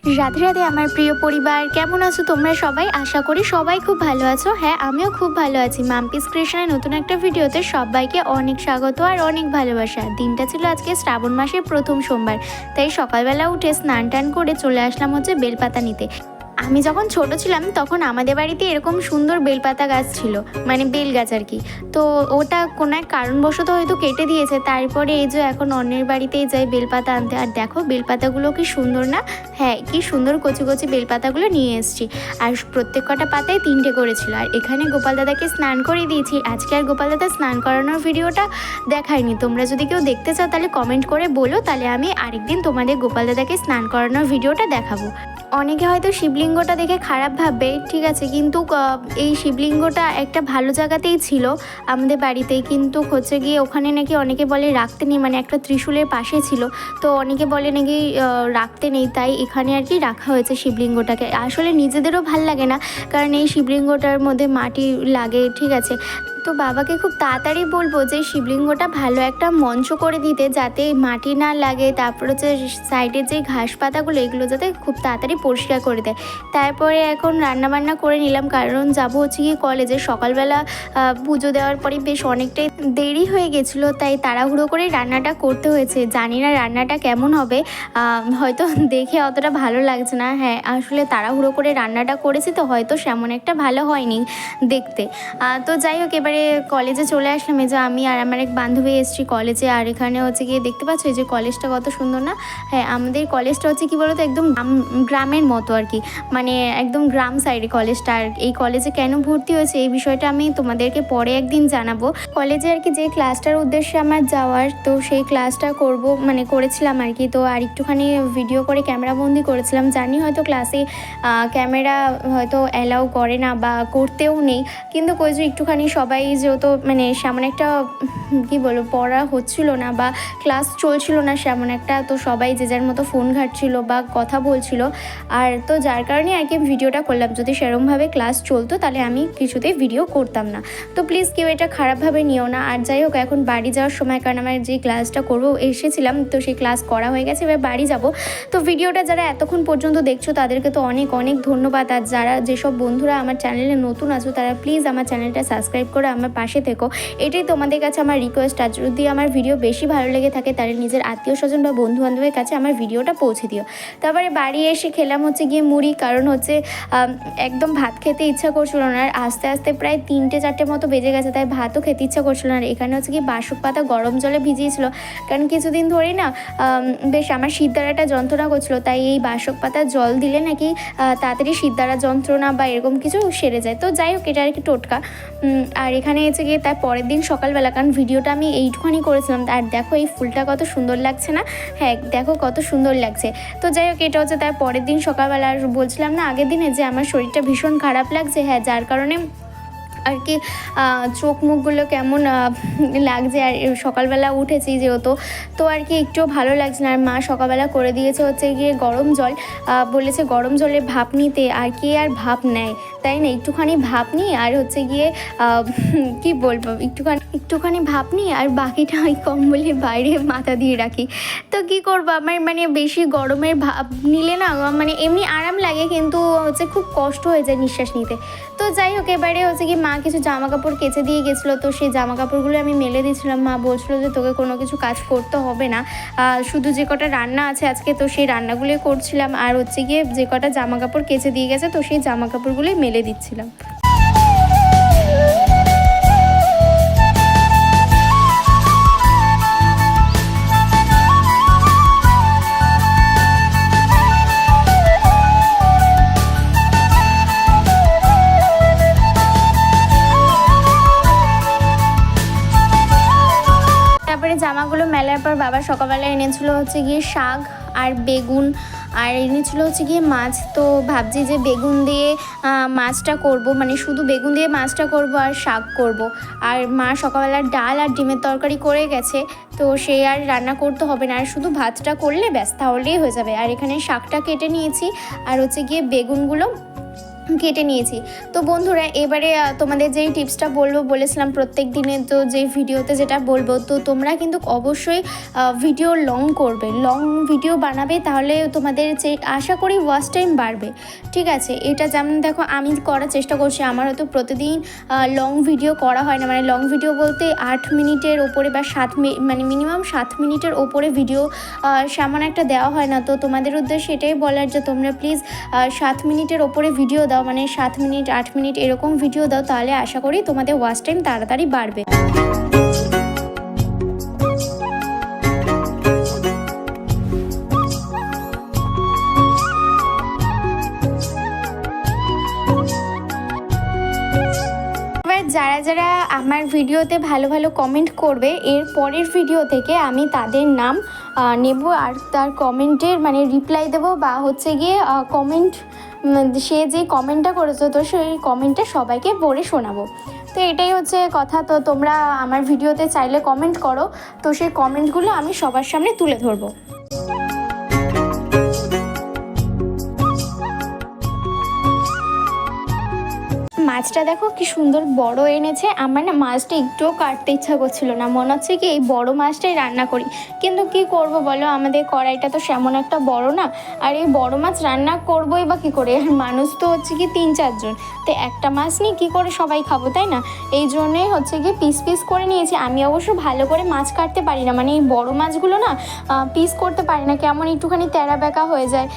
রাধে রাধে আমার প্রিয় পরিবার, কেমন আছো তোমরা সবাই? আশা করি সবাই খুব ভালো আছো। হ্যাঁ, আমিও খুব ভালো আছি। মাম্পিস ক্রিয়েশনের নতুন একটা ভিডিওতে সবাইকে অনেক স্বাগত আর অনেক ভালোবাসা। দিনটা ছিল আজকে শ্রাবণ মাসের প্রথম সোমবার, তাই সকালবেলা উঠে স্নান টান করে চলে আসলাম হচ্ছে বেলপাতা নিতে। আমি যখন ছোট ছিলাম তখন আমাদের বাড়িতে এরকম সুন্দর বেলপাতা গাছ ছিল, মানে বেল গাছ আর কি। তো ওটা কোনো এক কারণবশত হয়তো কেটে দিয়েছে, তারপরে এই যে এখন অন্যের বাড়িতেই যাই বেলপাতা আনতে। আর দেখো বেলপাতাগুলো কি সুন্দর না? হ্যাঁ, কি সুন্দর কচি কচি বেলপাতাগুলো নিয়ে এসেছি। আর প্রত্যেক কটা পাতায় 3টে করেছিল। আর এখানে গোপাল দাদাকে স্নান করিয়ে দিয়েছি। আজকে আর গোপাল দাদা স্নান করানোর ভিডিওটা দেখাইনি। তোমরা যদি কেউ দেখতে চাও তাহলে কমেন্ট করে বলো, তাহলে আমি আরেকদিন তোমাদের গোপাল দাদাকে স্নান করানোর ভিডিওটা দেখাবো। অনেকে হয়তো শিবলিঙ্গটা দেখে খারাপ ভাববে, ঠিক আছে, কিন্তু এই শিবলিঙ্গটা একটা ভালো জায়গাতেই ছিল আমাদের বাড়িতেই, কিন্তু হচ্ছে গিয়ে ওখানে নাকি অনেকে বলে রাখতে নেই, মানে একটা ত্রিশূলের পাশে ছিল, তো অনেকে বলে নাকি রাখতে নেই, তাই এখানে আর কি রাখা হয়েছে শিবলিঙ্গটাকে। আসলে নিজেদেরও ভাল লাগে না, কারণ এই শিবলিঙ্গটার মধ্যে মাটি লাগে, ঠিক আছে। তো বাবাকে খুব তাড়াতাড়ি বলবো যে শিবলিঙ্গটা ভালো একটা মঞ্চ করে দিতে, যাতে মাটি না লাগে, তারপর হচ্ছে সাইডের যে ঘাস পাতাগুলো এগুলো যাতে খুব তাড়াতাড়ি পরিষ্কার করে দেয়। তারপরে এখন রান্নাবান্না করে নিলাম, কারণ যাবো হচ্ছে গিয়ে কলেজে। সকালবেলা পুজো দেওয়ার পরে বেশ অনেকটাই দেরি হয়ে গেছিলো, তাই তাড়াহুড়ো করে রান্নাটা করতে হয়েছে। জানি না রান্নাটা কেমন হবে, হয়তো দেখে অতটা ভালো লাগছে না। হ্যাঁ, আসলে তাড়াহুড়ো করে রান্নাটা করেছি তো হয়তো সেমন একটা ভালো হয়নি দেখতে। তো যাই হোক, এবারে কলেজে চলে আসলাম। এই যে আমি আর আমার এক বান্ধবী এসেছি কলেজে। আর এখানে হচ্ছে গিয়ে দেখতে পাচ্ছ এই যে কলেজটা কত সুন্দর না? হ্যাঁ, আমাদের কলেজটা হচ্ছে কি বলতো, একদম গ্রামের মতো আর কি, মানে একদম গ্রাম সাইডে কলেজটা। আর এই কলেজে কেন ভর্তি হয়েছে এই বিষয়টা আমি তোমাদেরকে পরে একদিন জানাবো। কলেজে আর কি যে ক্লাসটার উদ্দেশ্যে আমার যাওয়ার, তো সেই ক্লাসটা করব, মানে করেছিলাম আর কি। তো আর একটুখানি ভিডিও করে ক্যামেরাবন্দি করেছিলাম। জানি হয়তো ক্লাসে ক্যামেরা হয়তো অ্যালাউ করে না বা করতেও নেই, কিন্তু কই যে একটুখানি সবাই যেহেতু মানে সেমন একটা কী বলবো পড়া হচ্ছিল না বা ক্লাস চলছিল না সেমন একটা, তো সবাই যে যার মতো ফোন ঘাঁটছিল বা কথা বলছিল। আর তো যার কারণে আর কি ভিডিওটা করলাম। যদি সেরমভাবে ক্লাস চলতো তাহলে আমি কিছুতেই ভিডিও করতাম না। তো প্লিজ কেউ এটা খারাপভাবে নিও না। আর যাই হোক, এখন বাড়ি যাওয়ার সময়, কারণ আমার যে ক্লাসটা করবো এসেছিলাম, তো সেই ক্লাস করা হয়ে গেছে, এবার বাড়ি যাব। তো ভিডিওটা যারা এতক্ষণ পর্যন্ত দেখছো তাদেরকে তো অনেক অনেক ধন্যবাদ। আর যারা যেসব বন্ধুরা আমার চ্যানেলে নতুন আছো তারা প্লিজ আমার চ্যানেলটা সাবস্ক্রাইব করে আমার পাশে থেকো, এটাই তোমাদের কাছে আমার রিকোয়েস্ট। আর যদি আমার ভিডিও বেশি ভালো লেগে থাকে তাহলে নিজের আত্মীয় স্বজন বা বন্ধু বান্ধবের কাছে আমার ভিডিওটা পৌঁছে দিও। তারপরে বাড়ি এসে খেলাম হচ্ছে গিয়ে মুড়ি, কারণ হচ্ছে একদম ভাত খেতে ইচ্ছা করছিল না। আর আস্তে আস্তে প্রায় 3-4টে মতো বেজে গেছে, তাই ভাতও খেতে ইচ্ছা করছিল না। আর এখানে হচ্ছে কি বাসক পাতা গরম জলে ভিজিয়েছিল, কারণ কিছুদিন ধরেই না বেশ আমার শীতদাঁড়াটা যন্ত্রণা করছিল, তাই এই বাসক পাতার জল দিলে নাকি তাড়াতাড়ি শীতদাঁড়া যন্ত্রণা বা এরকম কিছু সেরে যায়। তো যাই হোক, এটা আর কি টোটকা। আর এখানে এসে গিয়ে তার পরের দিন সকালবেলা, কারণ ভিডিওটা আমি এইটুখানি করেছিলাম। আর দেখো এই ফুলটা কত সুন্দর লাগছে না? হ্যাঁ, দেখো কত সুন্দর লাগছে। তো যাই হোক, এটা হচ্ছে তার পরের দিন সকালবেলা। আর বলছিলাম না আগের দিনে যে আমার শরীরটা ভীষণ খারাপ লাগছে, হ্যাঁ, যার কারণে আর কি চোখ মুখগুলো কেমন লাগছে। আর সকালবেলা উঠেছি যেহেতু, তো আর কি একটুও ভালো লাগছে না। আর মা সকালবেলা করে দিয়েছে হচ্ছে গিয়ে গরম জল, বলেছে গরম জলে ভাপ নিতে। আর কে আর ভাপ নেয়, তাই না? একটুখানি ভাপ নিই আর হচ্ছে গিয়ে কি বলবো, একটুখানি ভাপ নিই আর বাকিটা ওই কম্বলের বাইরে মাথা দিয়ে রাখি। তো কী করবো, আমার মানে বেশি গরমের ভাপ নিলে না মানে এমনি আরাম লাগে, কিন্তু হচ্ছে খুব কষ্ট হয়ে যায় নিঃশ্বাস নিতে। তো যাই হোক, এবারে হচ্ছে কি মা কিছু জামা কাপড় কেচে দিয়ে গেছিলো, তো সেই জামা কাপড়গুলো আমি মেলে দিয়েছিলাম। মা বলছিলো যে তোকে কোনো কিছু কাজ করতে হবে না, শুধু যে কটা রান্না আছে আজকে তো সেই রান্নাগুলোই করছিলাম। আর হচ্ছে গিয়ে যে কটা জামা কাপড় কেচে দিয়ে গেছে তো সেই জামা কাপড়গুলোই মেলে দিচ্ছিলাম। তারপরে জামাগুলো মেলার পর বাবা সকালবেলা এনেছিল হচ্ছে গিয়ে শাক আর বেগুন, আর এনেছিল হচ্ছে গিয়ে মাছ। তো ভাবছি যে বেগুন দিয়ে মাছটা করব, মানে শুধু বেগুন দিয়ে মাছটা করব আর শাক করব। আর মা সকালবেলা ডাল আর ডিমের তরকারি করে গেছে, তো সে আর রান্না করতে হবে না, আর শুধু ভাতটা করলে ব্যাস তাহলেই হয়ে যাবে। আর এখানে শাকটা কেটে নিয়েছি, আর হচ্ছে গিয়ে বেগুনগুলো কেটে নিয়েছি। তো বন্ধুরা এবারে তোমাদের যেই টিপসটা বলেছিলাম প্রত্যেক দিনে, তো যে ভিডিওতে যেটা বলবো, তো তোমরা কিন্তু অবশ্যই ভিডিও লং করবে, লং ভিডিও বানাবে, তাহলে তোমাদের যে আশা করি ওয়াচ টাইম বাড়বে। ঠিক আছে, এটা যেমন দেখো আমি করার চেষ্টা করছি, আমার হয়তো প্রতিদিন লং ভিডিও করা হয় না, মানে লং ভিডিও বলতে 8 মিনিটের ওপরে বা মানে মিনিমাম 7 মিনিটের ওপরে ভিডিও সেমন একটা দেওয়া হয় না। তো তোমাদের উদ্দেশ্যে এটাই বলার যে তোমরা প্লিজ 7 মিনিটের ওপরে ভিডিও দাও, মানে 7 মিনিট 8 মিনিট এরকম ভিডিও দাও, তাহলে আশা করি তোমাদের ওয়াচ টাইম তাড়াতাড়ি বাড়বে। যারা যারা আমার ভিডিওতে ভালো ভালো কমেন্ট করবে, এর পরের ভিডিও থেকে আমি তাদের নাম নেব আর তার কমেন্টের মানে রিপ্লাই দেবো, বা হচ্ছে গিয়ে কমেন্ট সে যে কমেন্টটা করেছো তো সেই কমেন্টটা সবাইকে পড়ে শোনাবো। তো এটাই হচ্ছে কথা। তো তোমরা আমার ভিডিওতে চাইলে কমেন্ট করো, তো সেই কমেন্টগুলো আমি সবার সামনে তুলে ধরবো। মাছটা দেখো কি সুন্দর বড় এনেছে, আমার না মাছটা একটুও কাটতে ইচ্ছা করছিল না, মনে হচ্ছে কি এই বড় মাছটাই রান্না করি, কিন্তু কি করব বলো, আমাদের কড়াইটা তো সেমন একটা বড় না, আর এই বড় মাছ রান্না করবোই বা কী করে, আর মানুষ তো হচ্ছে কি 3-4 জন, তো একটা মাছ নিয়ে কী করে সবাই খাবো, তাই না? এই জন্যই হচ্ছে কি পিস পিস করে নিয়েছি। আমি অবশ্য ভালো করে মাছ কাটতে পারি না, মানে এই বড় মাছগুলো না পিস করতে পারি না, কেমন একটুখানি তেরা বেঁকা হয়ে যায়,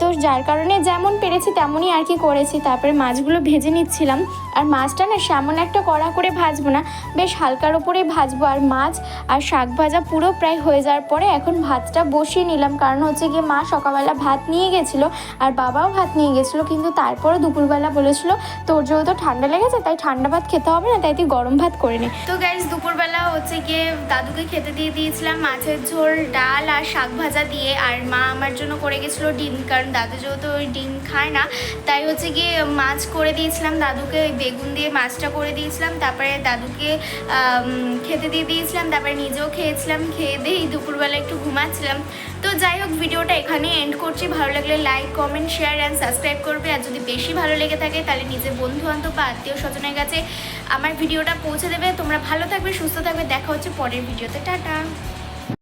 তো যার কারণে যেমন পেরেছি তেমনই আর কি করেছি। তারপরে মাছগুলো ভেজে নিচ্ছিলাম, আর মাছটা না সেমন একটা কড়া করে ভাজবো না, বেশ হালকার ওপরে ভাজবো। আর মাছ আর শাক ভাজা পুরো প্রায় হয়ে যাওয়ার পরে এখন ভাতটা বসিয়ে নিলাম, কারণ হচ্ছে গিয়ে মা সকালবেলা ভাত নিয়ে গেছিলো আর বাবাও ভাত নিয়ে গেছিলো, কিন্তু তারপরে দুপুরবেলা বলেছিল তোর যেহেতু ঠান্ডা লেগেছে তাই ঠান্ডা ভাত খেতে হবে না, তাই তুই গরম ভাত করে নে। তো গাইস দুপুরবেলা হচ্ছে গিয়ে দাদুকে খেতে দিয়ে দিয়েছিলাম মাছের ঝোল, ডাল আর শাক ভাজা দিয়ে, আর মা আমার জন্য করে গেছিলো ডিম, কারণ দাদু যেহেতু ওই ডিম খায় না, তাই হচ্ছে গিয়ে মাছ করে দিয়েছিলাম দাদুকে, ওই বেগুন দিয়ে মাছটা করে দিয়েছিলাম, তারপরে দাদুকে খেতে দিয়ে দিয়েছিলাম, তারপরে নিজেও খেয়েছিলাম, খেয়ে দিয়ে দুপুরবেলা একটু ঘুমাচ্ছিলাম। তো যাই হোক ভিডিওটা এখানে এন্ড করছি, ভালো লাগলে like comment share and subscribe করবে, আর যদি বেশি ভালো লেগে থাকে তাহলে নিজের বন্ধু বান্ধব বা আত্মীয় স্বজনের কাছে আমার ভিডিওটা পৌঁছে দেবে। তোমরা ভালো থাকবে, সুস্থ থাকবে, দেখা হচ্ছে পরের ভিডিওতে, টাটা।